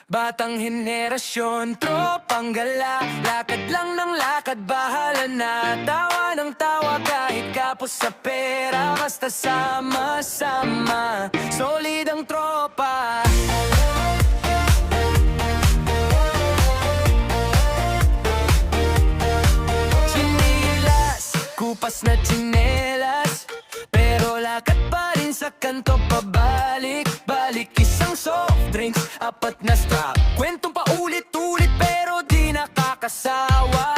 Batang henerasyon, tropang gala. Lakad lang ng lakad, bahala na. Tawa ng tawa kahit kapos sa pera. Basta sama-sama, solid ang tropa. Chinilas, kupas na tsinelas, pero lakad pa rin sa kanto pabalik-balik. Isang soft drinks, apat na strap, kwentong paulit-ulit pero di nakakasawa.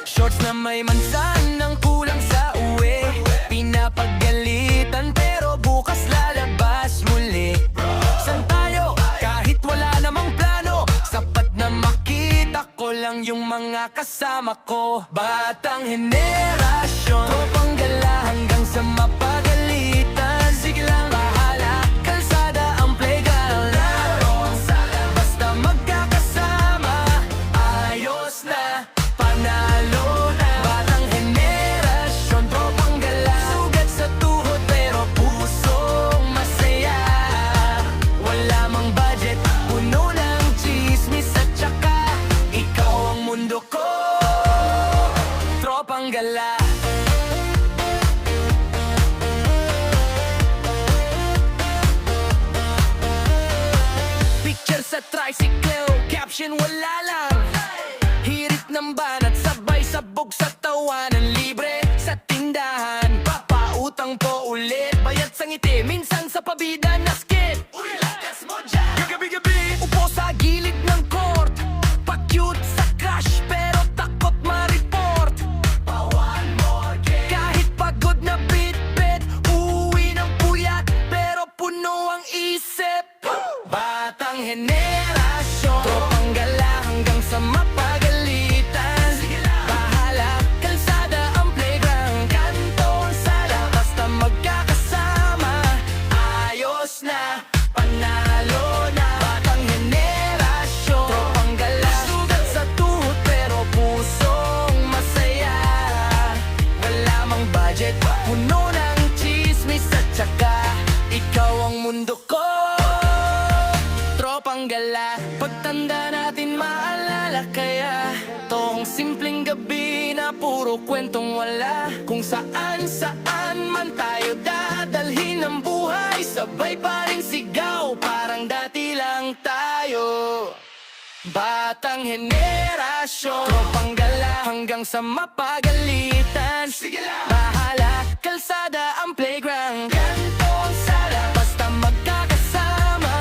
Shorts na may mansan ng kulang sa uwi, pinapagalitan pero bukas lalabas muli. San tayo? Kahit wala namang plano, sapat na makita ko lang yung mga kasama ko. Batang henerasyon, tropang gala hanggang sa mapagalitan. Sige lang, bahala, kalsada ang playground. Laro, basta magkakasama, ayos na, panalo na. Batang henerasyon, tropang gala, sugat sa tuhod pero pusong masaya. Wala mang budget, puno ng chismis at tsaka ikaw ang mundo ko, tropang gala. Picture sa tricycle, caption wala lang. Hirit ng banat, sabay sabog sa tawanan. Libre sa tindahan, papautang po ulit. Bayad sa ngiti, minsan sa pabida na skip. Uy, lakas mo dyan! Gabi-gabi, upo sa gilid ng court, pa-cute sa crush pero takot ma-report. Pa one more game. Kahit pagod na bit-bit, uuwi ng puyat pero puno ang isip. Batang henerasyon, tropang gala hanggang sa mapagalitan. Bahala, kalsada ang playground, kantong sala, basta magkakasama, ayos na, panalo na. Batang henerasyon, tropang gala, sugat sa tuhod pero pusong masaya. Wala mang budget, puno ng chismis at tsaka ikaw ang mundo ko, tropang gala. Pagtanda natin maalala kaya tong simpleng gabi na puro kwentong wala. Kung saan-saan man tayo dadalhin ng buhay, sabay pa rin sigaw, parang dati lang tayo. Batang henerasyon, tropang gala hanggang sa mapagalitan. Sige lang, bahala, kalsada ang playground, kantong sala, basta magkakasama,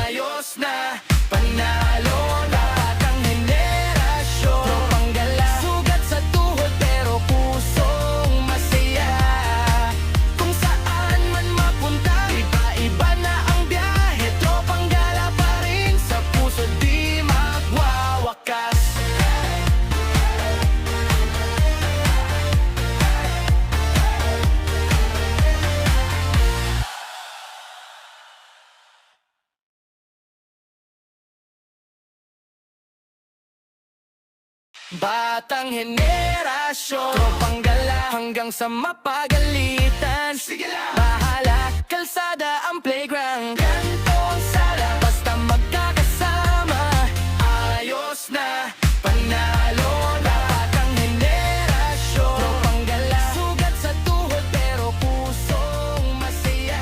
ayos na, panalo na. Batang henerasyon, tropang gala, sugat sa tuhod pero pusong masaya. Kung saan man mapunta, iba-iba na ang biyahe. Tropang gala pa rin sa puso, di magwawakas. Batang henerasyon, tropang gala hanggang sa mapagalitan. Sige lang, bahala, kalsada ang playground, kantong sala, basta magkakasama, ayos na, panalo na. Batang henerasyon, tropang gala, sugat sa tuhod pero pusong masaya.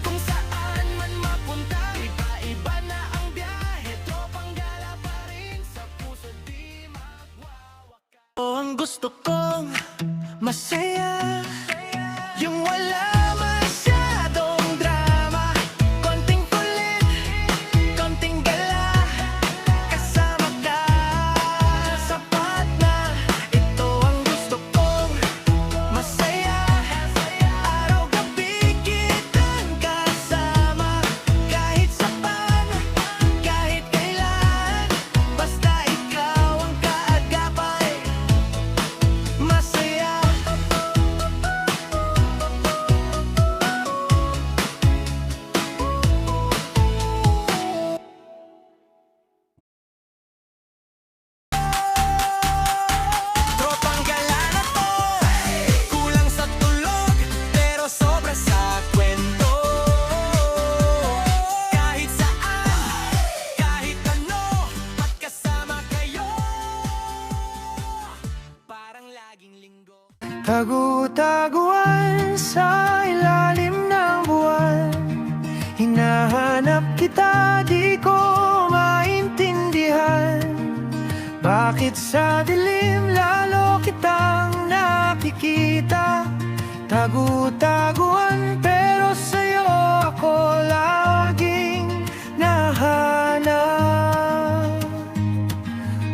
Kung saan man mapunta, iba-iba na ang biyahe. Tropang gala pa rin sa puso, di magwawakas. Ang gusto kong masaya, yung wala masyadong drama, konting kulit, konting gala, kasama ka, sapat na. Ito ang gusto kong masaya, araw-gabi kitang kasama, kahit saan, kahit kailan, basta ikaw ang kaagapay. Masaya, Tagu-taguan sa ilalim ng buwan. Hinahanap kita, di ko maintindihan. Bakit sa dilim lalo kitang nakikita? Tagu-taguan pero sa'yo ako laging nahanap.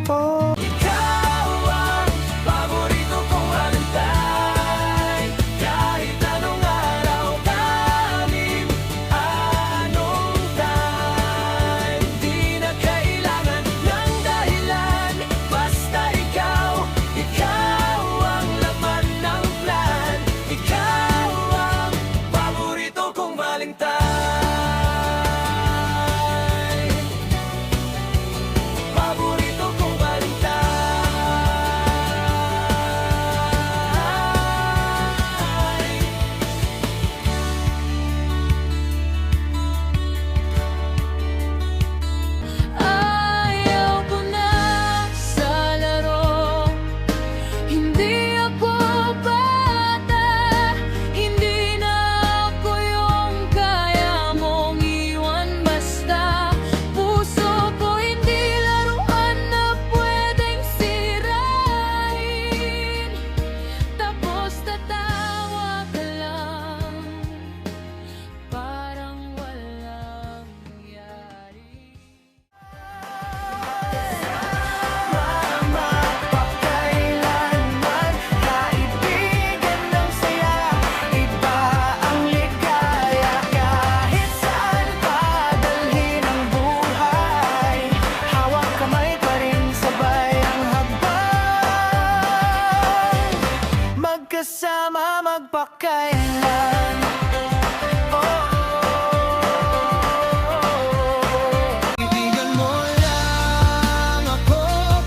Oh. Ikaw ang paborito kong Valentine. Kahit anong araw, kahit anong time, di na kailangan ng dahilan. Basta ikaw, ikaw ang laman ng plan. Ikaw ang paborito kong Valentine. Paborito kong Valentine. Ayaw ko na sa laro. Hindi ako bata. Hindi na ako yung kaya mong iwan basta. Puso ko hindi laruan na pwedeng sirain. Tapos tatawa ka lang, parang walang nangyari. Mapagkailanman, kaibigan ng saya, iba ang ligaya. Kahit saan pa dalhin ang buhay, hawak kamay pa rin sabay ang hakbang. Magkasama magpakailan. Kaibigan mo lang ako,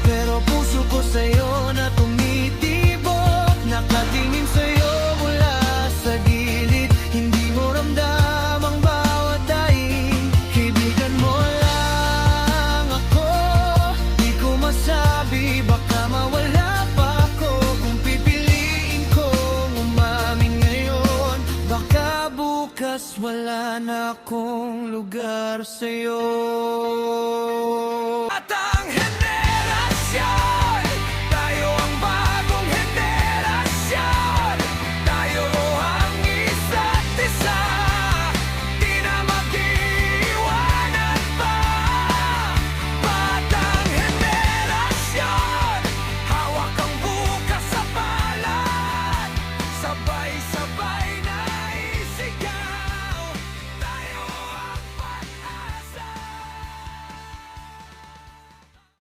pero puso ko sa'yo na tumitibok. Nakatingin sa'yo mula sa gilid, hindi mo ramdam ang bawat daig. Kaibigan mo lang ako, di ko masabi, baka mawala pa ako. Kung pipiliin kong umamin ngayon, baka bukas wala na akong lugar sa'yo. At ang